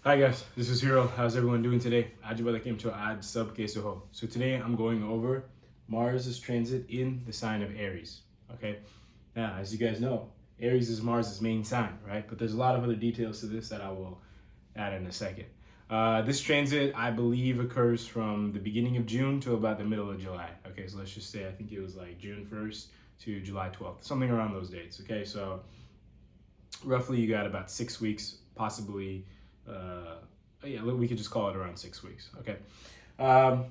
Hi guys, this is Hero. How's everyone doing today? Aaj balakim to aaj sab kaise ho. So today I'm going over Mars's transit in the sign of Aries. Okay, now as you guys know, Aries is Mars's main sign, right? But there's a lot of other details to this that I will add in a second. This transit, I believe, occurs from the beginning of June to about the middle of July. Okay, so let's just say I think it was like June 1st to July 12th, something around those dates. Okay, so roughly you got about 6 weeks, possibly. Yeah, we could just call it around 6 weeks. Okay. Um,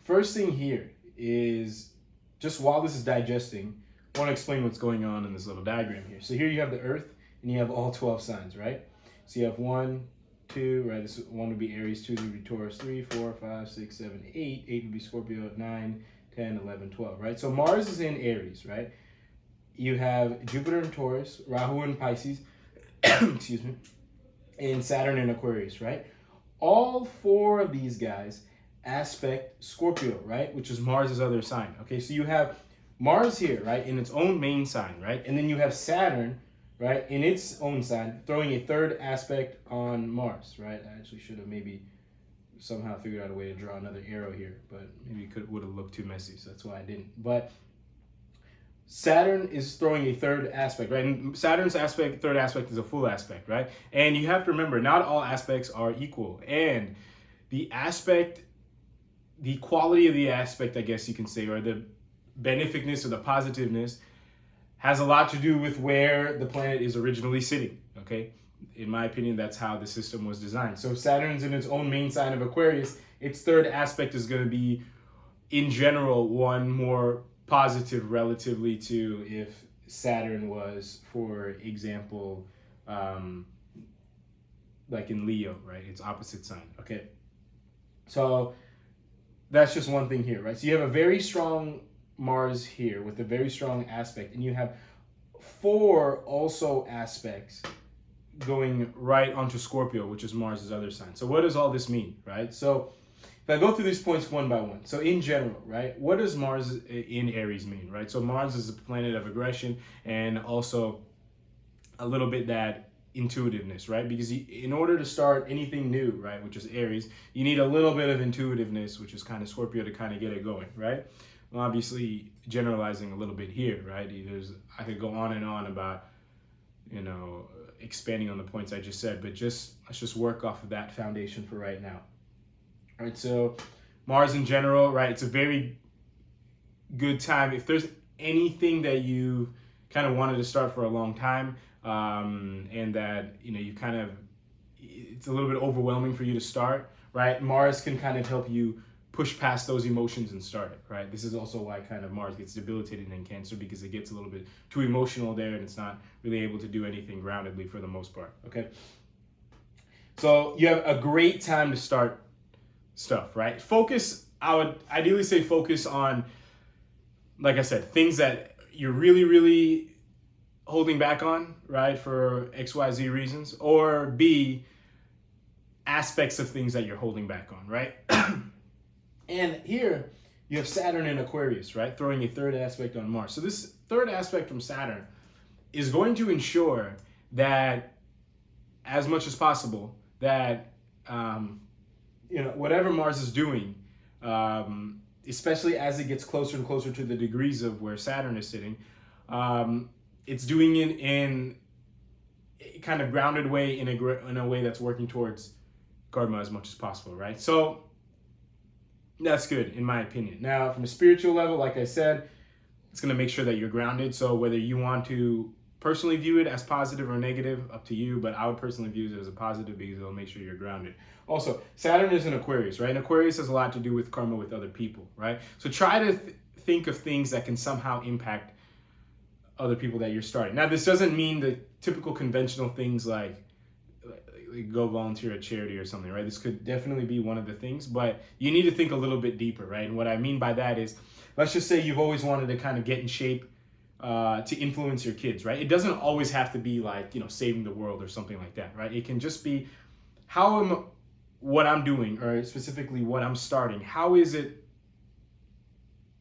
First thing here is just while this is digesting, I want to explain what's going on in this little diagram here. So here you have the Earth, and you have all 12 signs, right? So you have 1, 2, right? This one would be Aries, 2 would be Taurus, 3, 4, 5, 6, 7, 8. 8 would be Scorpio, 9, 10, 11, 12, right? So Mars is in Aries, right? You have Jupiter in Taurus, Rahu in Pisces, excuse me, and Saturn in Aquarius, right? All four of these guys aspect Scorpio, right? Which is Mars's other sign. Okay, so you have Mars here, right, in its own main sign, right? And then you have Saturn, right, in its own sign, throwing a third aspect on Mars, right? I actually should have maybe somehow figured out a way to draw another arrow here, but maybe it would have looked too messy, so that's why I didn't. But Saturn is throwing a third aspect, right? And Saturn's third aspect is a full aspect, right? And you have to remember, not all aspects are equal. And the aspect, the quality of the aspect, I guess you can say, or the beneficness or the positiveness has a lot to do with where the planet is originally sitting, okay? In my opinion, that's how the system was designed. So if Saturn's in its own main sign of Aquarius, its third aspect is going to be, in general, one more positive relatively to if Saturn was, for example, like in Leo, right? It's opposite sign, okay? So that's just one thing here, right? So you have a very strong Mars here with a very strong aspect, and you have 4 also aspects going right onto Scorpio, which is Mars's other sign. So what does all this mean, right? So if I go through these points one by one, so in general, right, what does Mars in Aries mean, right? So Mars is a planet of aggression and also a little bit that intuitiveness, right? Because in order to start anything new, right, which is Aries, you need a little bit of intuitiveness, which is kind of Scorpio, to kind of get it going, right? Well, obviously, generalizing a little bit here, right? I could go on and on about, expanding on the points I just said, but let's just work off of that foundation for right now. All right, so Mars in general, right? It's a very good time. If there's anything that you kind of wanted to start for a long time, and that you kind of, it's a little bit overwhelming for you to start, right? Mars can kind of help you push past those emotions and start it, right? This is also why kind of Mars gets debilitated in Cancer, because it gets a little bit too emotional there and it's not really able to do anything groundedly for the most part, okay? So you have a great time to start stuff, right? I would ideally say focus on, like I said, things that you're really, really holding back on, right, for XYZ reasons, or B, aspects of things that you're holding back on, right? And here you have Saturn in Aquarius, right, throwing a third aspect on Mars. So this third aspect from Saturn is going to ensure that, as much as possible, that whatever Mars is doing, especially as it gets closer and closer to the degrees of where Saturn is sitting, it's doing it in a kind of grounded way, in a way that's working towards karma as much as possible, right? So that's good, in my opinion. Now, from a spiritual level, like I said, it's going to make sure that you're grounded. So whether you want to personally view it as positive or negative, up to you, but I would personally view it as a positive because it'll make sure you're grounded. Also, Saturn is in Aquarius, right? And Aquarius has a lot to do with karma with other people, right? So try to think of things that can somehow impact other people that you're starting. Now, this doesn't mean the typical conventional things like go volunteer at charity or something, right? This could definitely be one of the things, but you need to think a little bit deeper, right? And what I mean by that is, let's just say you've always wanted to kind of get in shape to influence your kids, right? It doesn't always have to be like, saving the world or something like that, right? It can just be what I'm doing, or specifically what I'm starting, how is it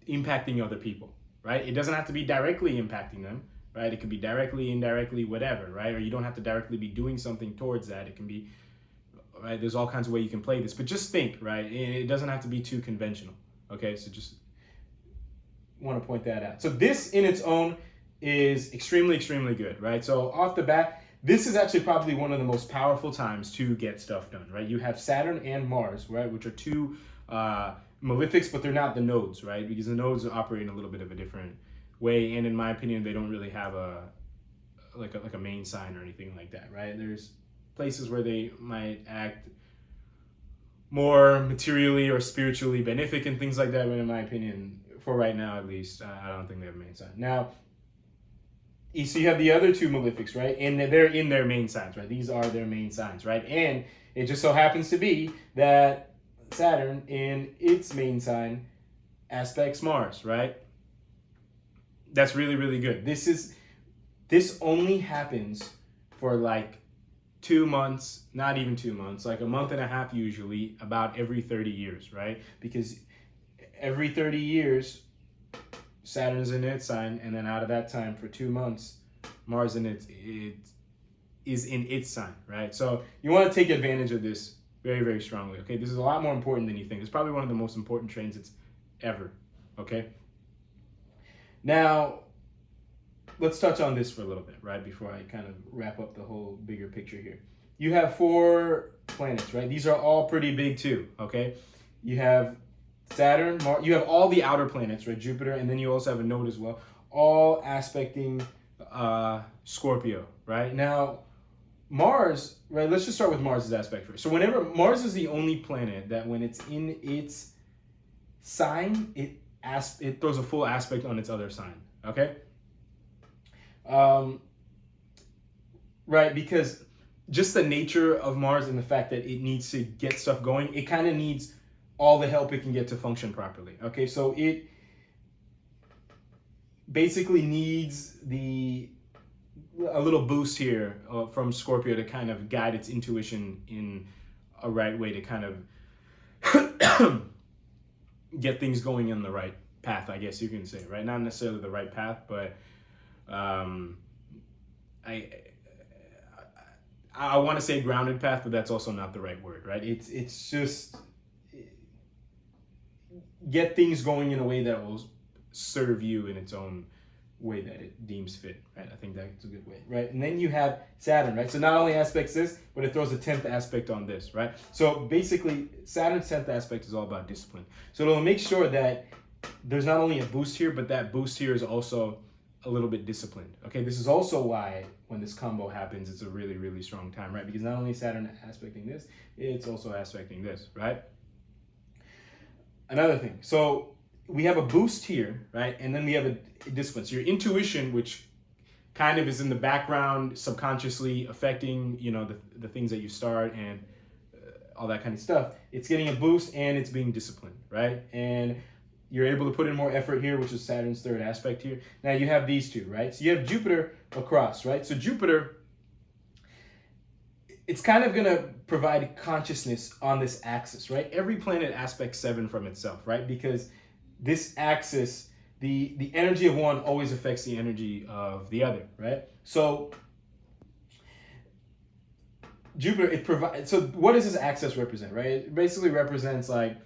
impacting other people, right? It doesn't have to be directly impacting them, right? It could be directly, indirectly, whatever, right? Or you don't have to directly be doing something towards that. It can be, right? There's all kinds of ways you can play this, but just think, right? It doesn't have to be too conventional, okay? So just want to point that out. So this in its own is extremely, extremely good, right? So off the bat, this is actually probably one of the most powerful times to get stuff done, right? You have Saturn and Mars, right? Which are two malefics, but they're not the nodes, right? Because the nodes operate in a little bit of a different way. And in my opinion, they don't really have a main sign or anything like that, right? There's places where they might act more materially or spiritually benefic and things like that, but in my opinion, for right now at least, I don't think they have a main sign. Now, so you have the other two malefics, right? And they're in their main signs, right? These are their main signs, right? And it just so happens to be that Saturn in its main sign aspects Mars, right? That's really, really good. This only happens for like 2 months, not even 2 months, like a month and a half usually, about every 30 years, right? Because every 30 years, Saturn's in its sign, and then out of that time for 2 months, Mars is in its sign, right? So you want to take advantage of this very, very strongly, okay? This is a lot more important than you think. It's probably one of the most important transits ever, okay? Now, let's touch on this for a little bit, right? Before I kind of wrap up the whole bigger picture here. You have 4 planets, right? These are all pretty big too, okay? You have Saturn, Mars, you have all the outer planets, right? Jupiter, and then you also have a node as well, all aspecting Scorpio, right? Now, Mars, right? Let's just start with Mars' aspect first. So whenever Mars is the only planet that when it's in its sign, it throws a full aspect on its other sign, okay? Right, because just the nature of Mars and the fact that it needs to get stuff going, it kind of needs all the help it can get to function properly. Okay, so it basically needs a little boost here from Scorpio to kind of guide its intuition in a right way to kind of get things going in the right path, I guess you can say, right? Not necessarily the right path, but I want to say grounded path, but that's also not the right word, right? It's just get things going in a way that will serve you in its own way that it deems fit, right? I think that's a good way, right? And then you have Saturn, right? So not only aspects this, but it throws a 10th aspect on this, right? So basically, Saturn's 10th aspect is all about discipline. So it'll make sure that there's not only a boost here, but that boost here is also a little bit disciplined. Okay, this is also why when this combo happens, it's a really, really strong time, right? Because not only is Saturn aspecting this, it's also aspecting this, right? Another thing, so we have a boost here, right? And then we have a discipline. So your intuition, which kind of is in the background, subconsciously affecting, you know, the things that you start and all that kind of stuff, it's getting a boost and it's being disciplined, right? And you're able to put in more effort here, which is Saturn's 3rd aspect here. Now you have these two, right? So you have Jupiter across, right? So Jupiter, it's kind of going to provide consciousness on this axis, right? Every planet aspects 7 from itself, right? Because this axis, the energy of one always affects the energy of the other, right? So Jupiter, it provides, so what does this axis represent, right? It basically represents like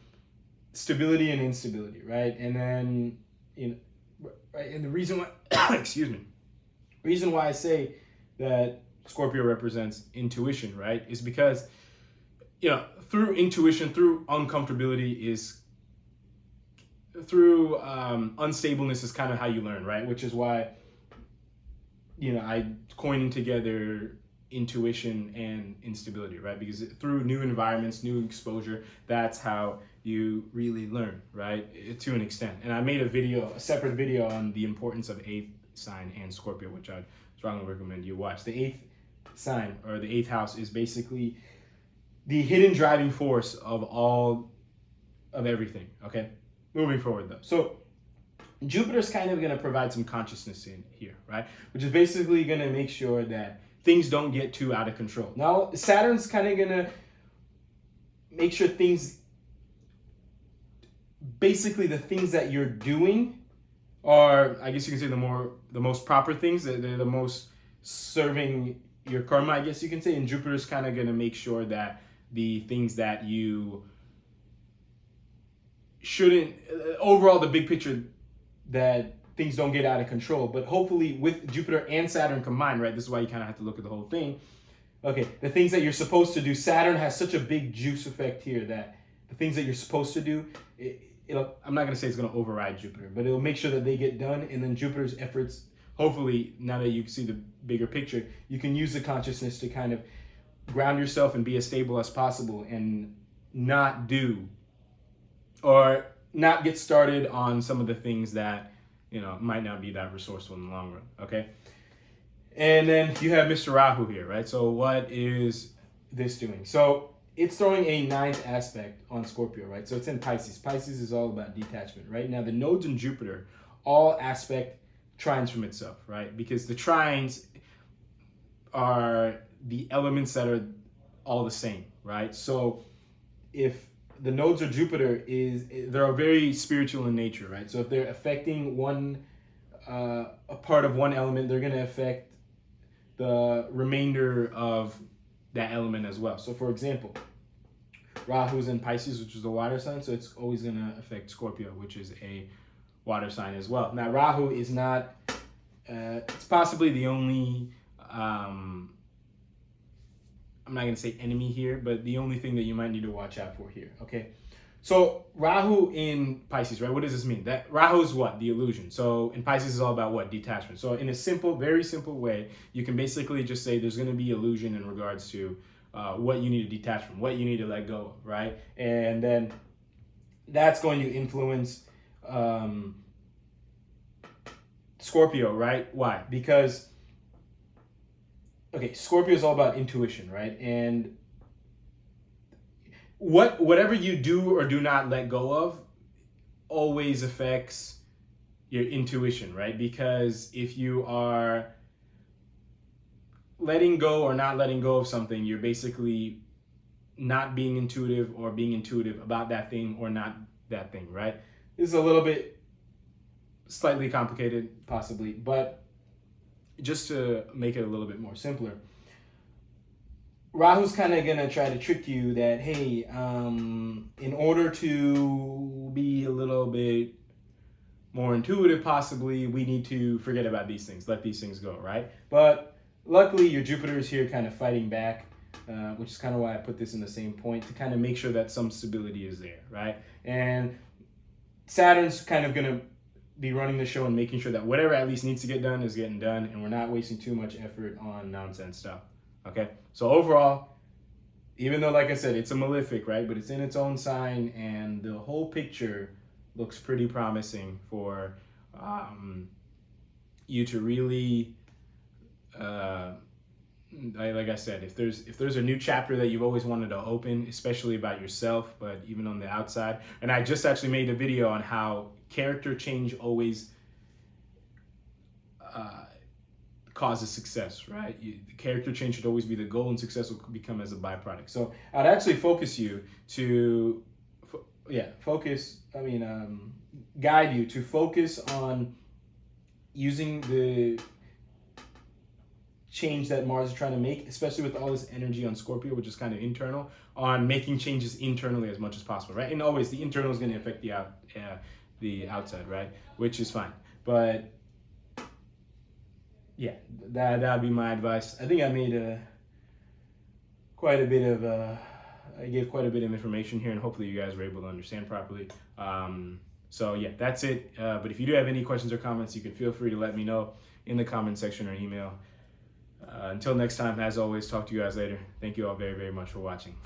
stability and instability, right? And then, you know, right? And the reason why, excuse me, reason why I say that Scorpio represents intuition, right, is because, you know, through intuition, through uncomfortability is, through unstableness is kind of how you learn, right? Which is why, you know, I coining together intuition and instability, right? Because through new environments, new exposure, that's how you really learn, right? To an extent. And I made a separate video on the importance of 8th sign and Scorpio, which I'd strongly recommend you watch. The 8th sign, or the 8th house, is basically the hidden driving force of everything, okay? Moving forward though. So Jupiter's kind of going to provide some consciousness in here, right? Which is basically going to make sure that things don't get too out of control. Now, Saturn's kind of going to make sure things, basically the things that you're doing are, I guess you can say, the most proper things. They're the most serving your karma, I guess you can say. And Jupiter's kind of going to make sure that the things that you shouldn't, overall, the big picture, that things don't get out of control. But hopefully with Jupiter and Saturn combined, right? This is why you kind of have to look at the whole thing. Okay, the things that you're supposed to do, Saturn has such a big juice effect here that the things that you're supposed to do, I'm not going to say it's going to override Jupiter, but it'll make sure that they get done. And then Jupiter's efforts, hopefully, now that you see the bigger picture, you can use the consciousness to kind of ground yourself and be as stable as possible and not do or not get started on some of the things that, might not be that resourceful in the long run, okay? And then you have Mr. Rahu here, right? So what is this doing? So it's throwing a 9th aspect on Scorpio, right? So it's in Pisces. Pisces is all about detachment, right? Now the nodes in Jupiter all aspect trines from itself, right? Because the trines are the elements that are all the same, right? So if the nodes of Jupiter they're very spiritual in nature, right? So if they're affecting a part of one element, they're going to affect the remainder of that element as well. So for example, Rahu's in Pisces, which is the water sign, so it's always going to affect Scorpio, which is a water sign as well. Now Rahu is not, it's possibly the only, I'm not going to say enemy here, but the only thing that you might need to watch out for here, okay? So Rahu in Pisces, right? What does this mean? That Rahu is what? The illusion. So in Pisces is all about what? Detachment. So in a simple, very simple way, you can basically just say there's going to be illusion in regards to what you need to detach from, what you need to let go of, right? And then that's going to influence Scorpio, right? Why? Because, okay, Scorpio is all about intuition, right? And whatever you do or do not let go of always affects your intuition, right? Because if you are letting go or not letting go of something, you're basically not being intuitive or being intuitive about that thing or not that thing, right? This is a little bit slightly complicated, possibly, but just to make it a little bit more simpler, Rahu's kind of going to try to trick you that, hey, in order to be a little bit more intuitive, possibly, we need to forget about these things, let these things go, right? But luckily, your Jupiter is here kind of fighting back, which is kind of why I put this in the same point, to kind of make sure that some stability is there, right? And Saturn's kind of going to be running the show and making sure that whatever at least needs to get done is getting done, and we're not wasting too much effort on nonsense stuff. Okay, so overall, even though, like I said, it's a malefic, right? But it's in its own sign, and the whole picture looks pretty promising for you to really, like I said, if there's a new chapter that you've always wanted to open, especially about yourself, but even on the outside. And I just actually made a video on how character change always causes success, right? Character change should always be the goal, and success will become as a byproduct. So I'd actually focus you to, guide you to focus on using the change that Mars is trying to make, especially with all this energy on Scorpio, which is kind of internal, on making changes internally as much as possible, right? And always the internal is going to affect the outside, right? Which is fine, but yeah, that'd be my advice. I think I made I gave quite a bit of information here, and hopefully you guys were able to understand properly. So yeah, that's it. But if you do have any questions or comments, you can feel free to let me know in the comment section or email. Until next time, as always, talk to you guys later. Thank you all very, very much for watching.